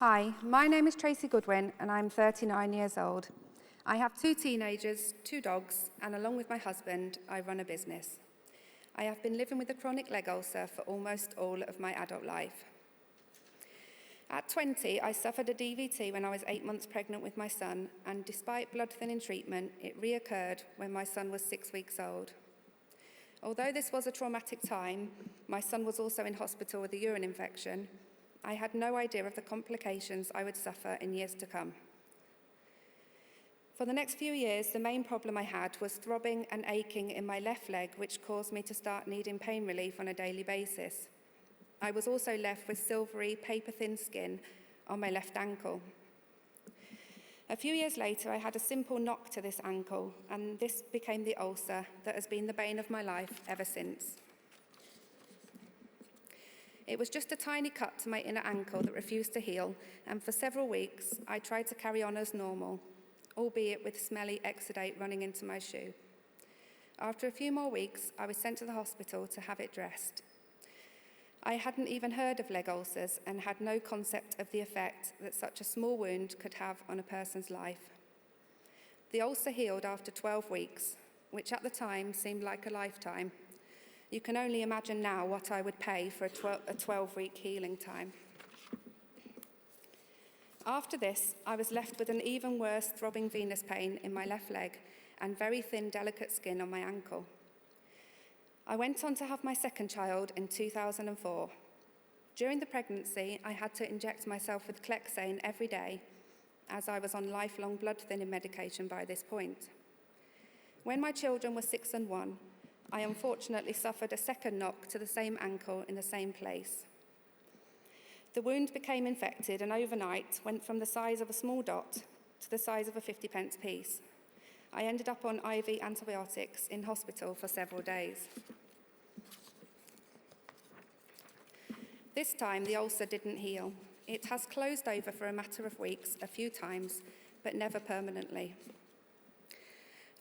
Hi, my name is Tracy Goodwin and I'm 39 years old. I have 2 teenagers, 2 dogs, and along with my husband, I run a business. I have been living with a chronic leg ulcer for almost all of my adult life. At 20, I suffered a DVT when I was 8 months pregnant with my son, and despite blood-thinning treatment, it reoccurred when my son was 6 weeks old. Although this was a traumatic time, my son was also in hospital with a urine infection. I had no idea of the complications I would suffer in years to come. For the next few years, the main problem I had was throbbing and aching in my left leg, which caused me to start needing pain relief on a daily basis. I was also left with silvery, paper-thin skin on my left ankle. A few years later, I had a simple knock to this ankle, and this became the ulcer that has been the bane of my life ever since. It was just a tiny cut to my inner ankle that refused to heal, and for several weeks, I tried to carry on as normal, albeit with smelly exudate running into my shoe. After a few more weeks, I was sent to the hospital to have it dressed. I hadn't even heard of leg ulcers and had no concept of the effect that such a small wound could have on a person's life. The ulcer healed after 12 weeks, which at the time seemed like a lifetime. You can only imagine now what I would pay for a 12-week healing time. After this, I was left with an even worse throbbing venous pain in my left leg and very thin, delicate skin on my ankle. I went on to have my second child in 2004. During the pregnancy, I had to inject myself with Clexane every day, as I was on lifelong blood-thinning medication by this point. When my children were 6 and 1, I unfortunately suffered a second knock to the same ankle in the same place. The wound became infected and overnight went from the size of a small dot to the size of a 50-pence piece. I ended up on IV antibiotics in hospital for several days. This time, the ulcer didn't heal. It has closed over for a matter of weeks, a few times, but never permanently.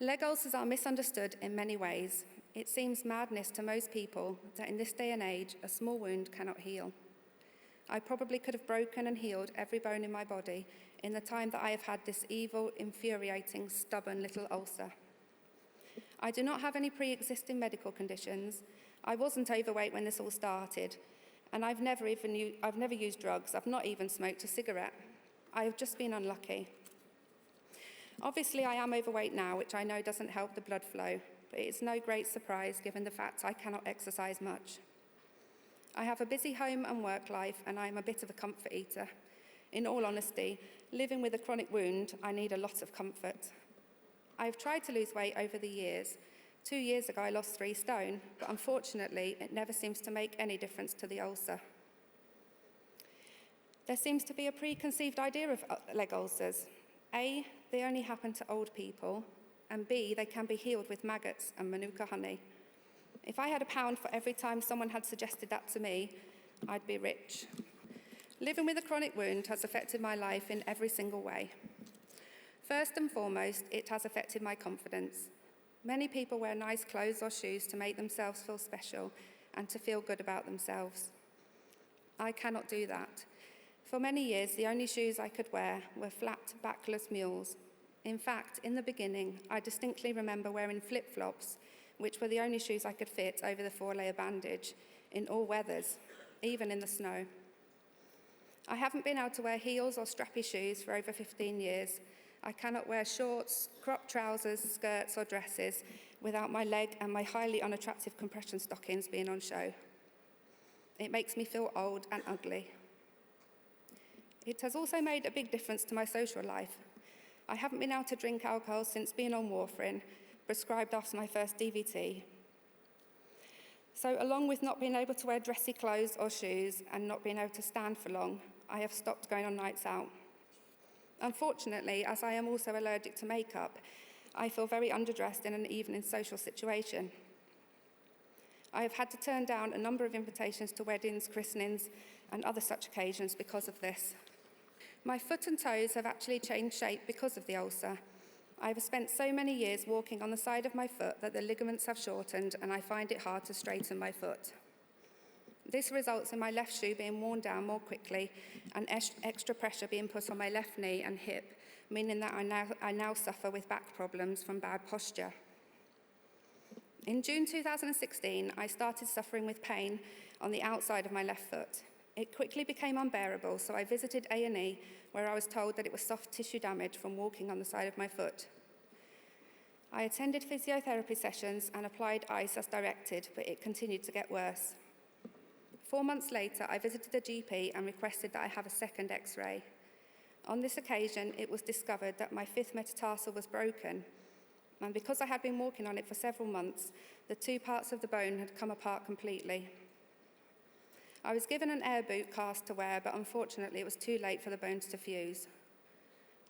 Leg ulcers are misunderstood in many ways. It seems madness to most people that in this day and age, a small wound cannot heal. I probably could have broken and healed every bone in my body in the time that I have had this evil, infuriating, stubborn little ulcer. I do not have any pre-existing medical conditions. I wasn't overweight when this all started, and I've never used drugs. I've not even smoked a cigarette. I have just been unlucky. Obviously, I am overweight now, which I know doesn't help the blood flow, but it's no great surprise given the fact I cannot exercise much. I have a busy home and work life, and I am a bit of a comfort eater. In all honesty, living with a chronic wound, I need a lot of comfort. I have tried to lose weight over the years. 2 years ago, I lost 3 stone, but unfortunately, it never seems to make any difference to the ulcer. There seems to be a preconceived idea of leg ulcers. A, they only happen to old people, and B, they can be healed with maggots and manuka honey. If I had £1 for every time someone had suggested that to me, I'd be rich. Living with a chronic wound has affected my life in every single way. First and foremost, it has affected my confidence. Many people wear nice clothes or shoes to make themselves feel special and to feel good about themselves. I cannot do that. For many years, the only shoes I could wear were flat, backless mules. In fact, in the beginning, I distinctly remember wearing flip-flops, which were the only shoes I could fit over the 4-layer bandage in all weathers, even in the snow. I haven't been able to wear heels or strappy shoes for over 15 years. I cannot wear shorts, cropped trousers, skirts, or dresses without my leg and my highly unattractive compression stockings being on show. It makes me feel old and ugly. It has also made a big difference to my social life. I haven't been able to drink alcohol since being on warfarin, prescribed after my first DVT. So along with not being able to wear dressy clothes or shoes and not being able to stand for long, I have stopped going on nights out. Unfortunately, as I am also allergic to makeup, I feel very underdressed in an evening social situation. I have had to turn down a number of invitations to weddings, christenings, and other such occasions because of this. My foot and toes have actually changed shape because of the ulcer. I have spent so many years walking on the side of my foot that the ligaments have shortened and I find it hard to straighten my foot. This results in my left shoe being worn down more quickly and extra pressure being put on my left knee and hip, meaning that I now suffer with back problems from bad posture. In June 2016, I started suffering with pain on the outside of my left foot. It quickly became unbearable, so I visited A&E, where I was told that it was soft tissue damage from walking on the side of my foot. I attended physiotherapy sessions and applied ice as directed, but it continued to get worse. 4 months later, I visited the GP and requested that I have a second X-ray. On this occasion, it was discovered that my fifth metatarsal was broken, and because I had been walking on it for several months, the two parts of the bone had come apart completely. I was given an air boot cast to wear, but unfortunately it was too late for the bones to fuse.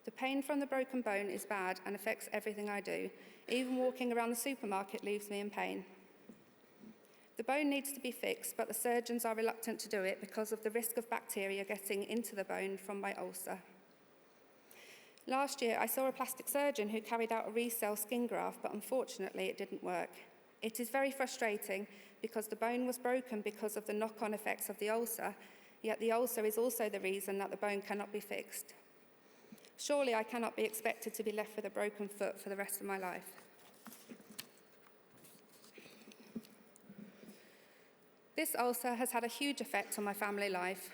The pain from the broken bone is bad and affects everything I do. Even walking around the supermarket leaves me in pain. The bone needs to be fixed, but the surgeons are reluctant to do it because of the risk of bacteria getting into the bone from my ulcer. Last year, I saw a plastic surgeon who carried out a ReCell skin graft, but unfortunately it didn't work. It is very frustrating because the bone was broken because of the knock-on effects of the ulcer, yet the ulcer is also the reason that the bone cannot be fixed. Surely I cannot be expected to be left with a broken foot for the rest of my life. This ulcer has had a huge effect on my family life.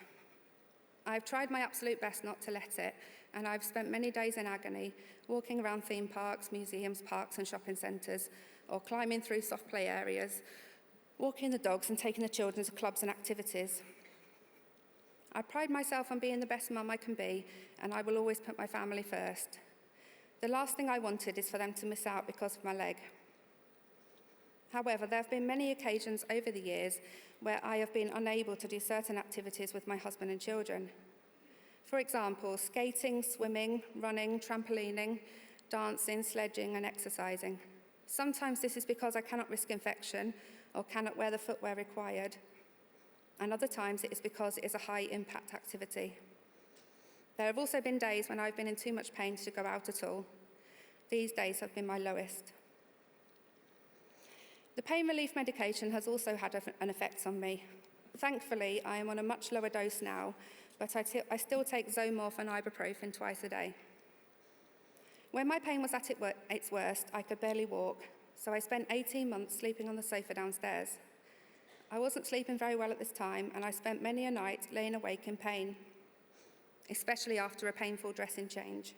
I've tried my absolute best not to let it, and I've spent many days in agony, walking around theme parks, museums, parks and shopping centres, or climbing through soft play areas, walking the dogs and taking the children to clubs and activities. I pride myself on being the best mum I can be, and I will always put my family first. The last thing I wanted is for them to miss out because of my leg. However, there have been many occasions over the years where I have been unable to do certain activities with my husband and children. For example, skating, swimming, running, trampolining, dancing, sledging, and exercising. Sometimes this is because I cannot risk infection or cannot wear the footwear required, and other times it is because it is a high-impact activity. There have also been days when I've been in too much pain to go out at all. These days have been my lowest. The pain relief medication has also had an effect on me. Thankfully, I am on a much lower dose now, but I still take Zomorph and ibuprofen twice a day. When my pain was at its worst, I could barely walk, so I spent 18 months sleeping on the sofa downstairs. I wasn't sleeping very well at this time, and I spent many a night laying awake in pain, especially after a painful dressing change.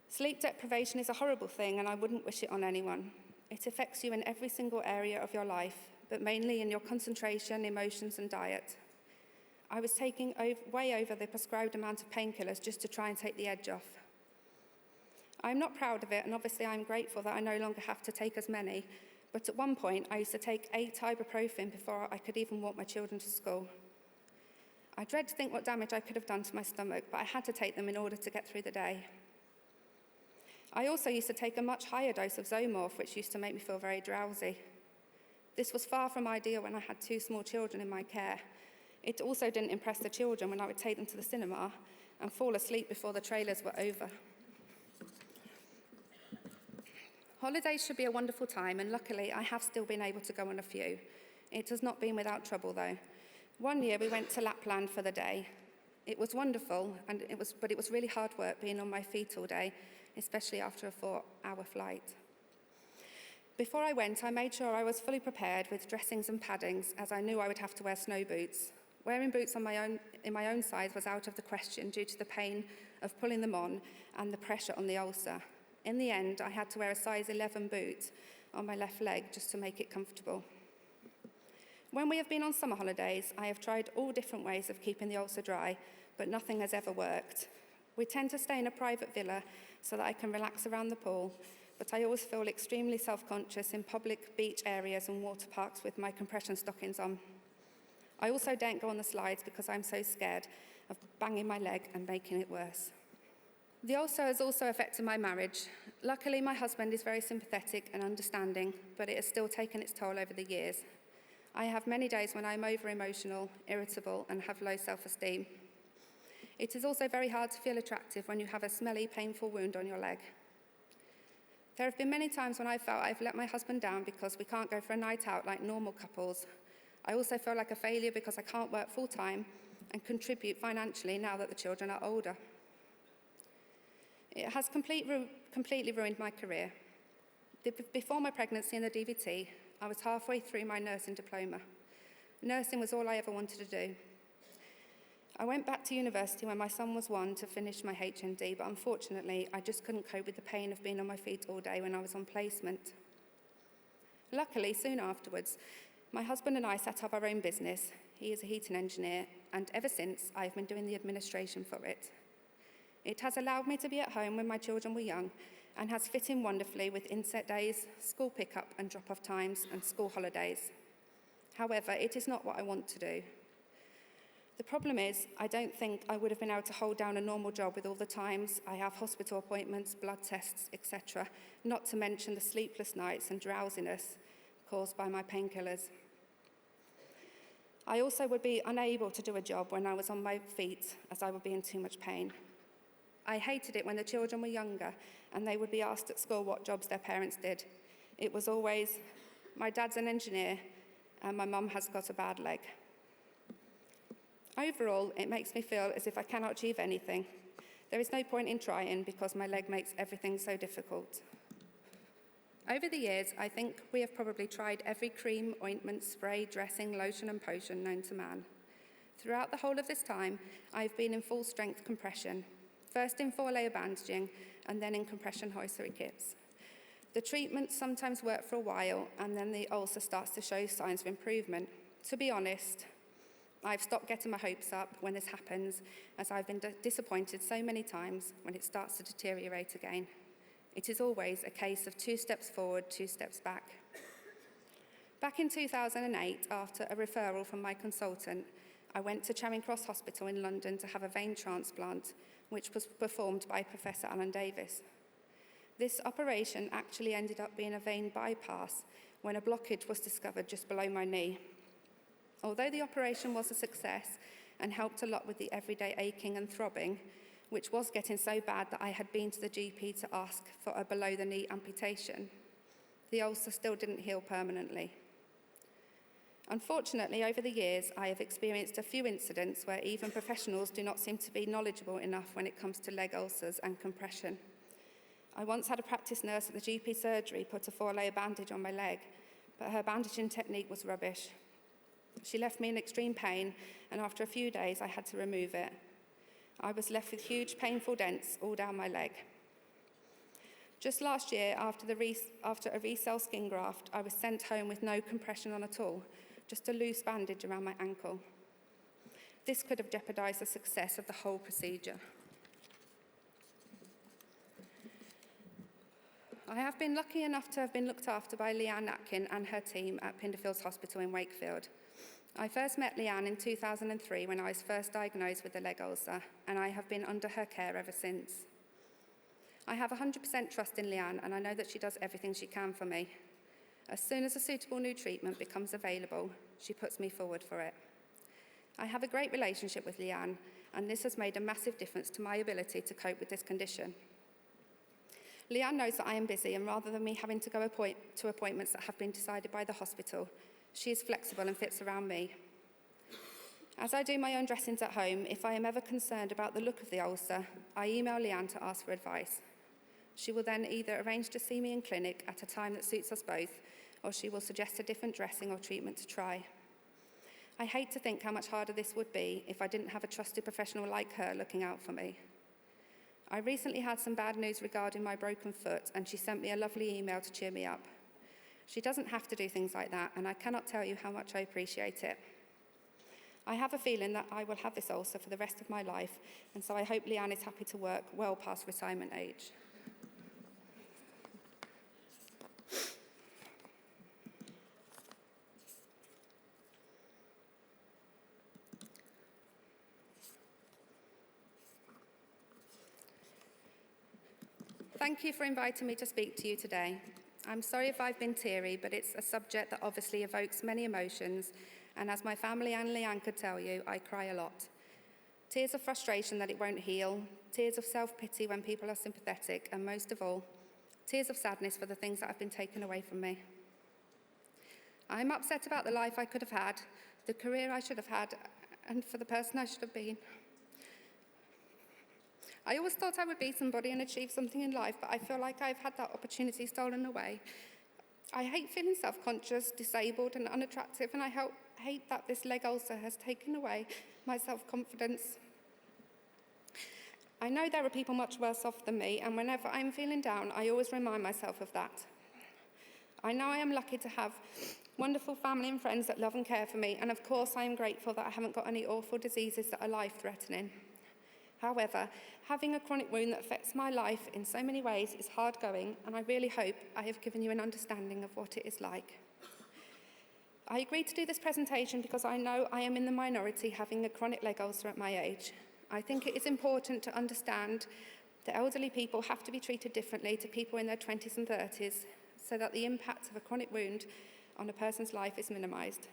Sleep deprivation is a horrible thing, and I wouldn't wish it on anyone. It affects you in every single area of your life, but mainly in your concentration, emotions, and diet. I was taking way over the prescribed amount of painkillers just to try and take the edge off. I'm not proud of it, and obviously I'm grateful that I no longer have to take as many, but at one point I used to take 8 ibuprofen before I could even walk my children to school. I dread to think what damage I could have done to my stomach, but I had to take them in order to get through the day. I also used to take a much higher dose of Zomorph, which used to make me feel very drowsy. This was far from ideal when I had 2 small children in my care. It also didn't impress the children when I would take them to the cinema and fall asleep before the trailers were over. Holidays should be a wonderful time, and luckily I have still been able to go on a few. It has not been without trouble, though. One year we went to Lapland for the day. It was wonderful, but it was really hard work being on my feet all day, especially after a 4-hour flight. Before I went, I made sure I was fully prepared with dressings and paddings, as I knew I would have to wear snow boots. Wearing boots in my own size was out of the question due to the pain of pulling them on and the pressure on the ulcer. In the end, I had to wear a size 11 boot on my left leg just to make it comfortable. When we have been on summer holidays, I have tried all different ways of keeping the ulcer dry, but nothing has ever worked. We tend to stay in a private villa so that I can relax around the pool, but I always feel extremely self-conscious in public beach areas and water parks with my compression stockings on. I also don't go on the slides because I'm so scared of banging my leg and making it worse. The ulcer has also affected my marriage. Luckily, my husband is very sympathetic and understanding, but it has still taken its toll over the years. I have many days when I'm over-emotional, irritable, and have low self-esteem. It is also very hard to feel attractive when you have a smelly, painful wound on your leg. There have been many times when I felt I've let my husband down because we can't go for a night out like normal couples. I also feel like a failure because I can't work full-time and contribute financially now that the children are older. It has completely ruined my career. Before my pregnancy and the DVT, I was halfway through my nursing diploma. Nursing was all I ever wanted to do. I went back to university when my son was 1 to finish my HND, but unfortunately, I just couldn't cope with the pain of being on my feet all day when I was on placement. Luckily, soon afterwards, my husband and I set up our own business. He is a heating engineer, and ever since, I've been doing the administration for it. It has allowed me to be at home when my children were young and has fit in wonderfully with inset days, school pickup and drop-off times, and school holidays. However, it is not what I want to do. The problem is, I don't think I would have been able to hold down a normal job with all the times I have hospital appointments, blood tests, etc., not to mention the sleepless nights and drowsiness caused by my painkillers. I also would be unable to do a job when I was on my feet, as I would be in too much pain. I hated it when the children were younger and they would be asked at school what jobs their parents did. It was always, my dad's an engineer and my mum has got a bad leg. Overall, it makes me feel as if I cannot achieve anything. There is no point in trying because my leg makes everything so difficult. Over the years, I think we have probably tried every cream, ointment, spray, dressing, lotion and potion known to man. Throughout the whole of this time, I've been in full-strength compression, first in 4-layer bandaging and then in compression hosiery kits. The treatments sometimes work for a while and then the ulcer starts to show signs of improvement. To be honest, I've stopped getting my hopes up when this happens, as I've been disappointed so many times when it starts to deteriorate again. It is always a case of 2 steps forward, 2 steps back. Back in 2008, after a referral from my consultant, I went to Charing Cross Hospital in London to have a vein transplant, which was performed by Professor Alan Davis. This operation actually ended up being a vein bypass when a blockage was discovered just below my knee. Although the operation was a success and helped a lot with the everyday aching and throbbing, which was getting so bad that I had been to the GP to ask for a below-the-knee amputation, the ulcer still didn't heal permanently. Unfortunately, over the years, I have experienced a few incidents where even professionals do not seem to be knowledgeable enough when it comes to leg ulcers and compression. I once had a practice nurse at the GP surgery put a 4-layer bandage on my leg, but her bandaging technique was rubbish. She left me in extreme pain, and after a few days, I had to remove it. I was left with huge, painful dents all down my leg. Just last year, after a ReCell skin graft, I was sent home with no compression on at all, just a loose bandage around my ankle. This could have jeopardized the success of the whole procedure. I have been lucky enough to have been looked after by Leanne Atkin and her team at Pinderfields Hospital in Wakefield. I first met Leanne in 2003 when I was first diagnosed with a leg ulcer, and I have been under her care ever since. I have 100% trust in Leanne, and I know that she does everything she can for me. As soon as a suitable new treatment becomes available, she puts me forward for it. I have a great relationship with Leanne, and this has made a massive difference to my ability to cope with this condition. Leanne knows that I am busy, and rather than me having to go to appointments that have been decided by the hospital, she is flexible and fits around me. As I do my own dressings at home, if I am ever concerned about the look of the ulcer, I email Leanne to ask for advice. She will then either arrange to see me in clinic at a time that suits us both, or she will suggest a different dressing or treatment to try. I hate to think how much harder this would be if I didn't have a trusted professional like her looking out for me. I recently had some bad news regarding my broken foot, and she sent me a lovely email to cheer me up. She doesn't have to do things like that, and I cannot tell you how much I appreciate it. I have a feeling that I will have this ulcer for the rest of my life, and so I hope Leanne is happy to work well past retirement age. Thank you for inviting me to speak to you today. I'm sorry if I've been teary, but it's a subject that obviously evokes many emotions, and as my family and Leanne could tell you, I cry a lot. Tears of frustration that it won't heal, tears of self-pity when people are sympathetic, and most of all, tears of sadness for the things that have been taken away from me. I'm upset about the life I could have had, the career I should have had, and for the person I should have been. I always thought I would be somebody and achieve something in life, but I feel like I've had that opportunity stolen away. I hate feeling self-conscious, disabled and unattractive, and I hate that this leg ulcer has taken away my self-confidence. I know there are people much worse off than me, and whenever I'm feeling down, I always remind myself of that. I know I am lucky to have wonderful family and friends that love and care for me, and of course I am grateful that I haven't got any awful diseases that are life-threatening. However, having a chronic wound that affects my life in so many ways is hard going, and I really hope I have given you an understanding of what it is like. I agreed to do this presentation because I know I am in the minority having a chronic leg ulcer at my age. I think it is important to understand that elderly people have to be treated differently to people in their 20s and 30s so that the impact of a chronic wound on a person's life is minimised.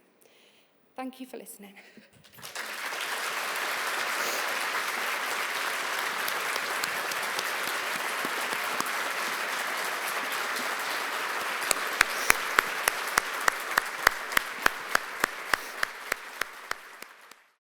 Thank you for listening.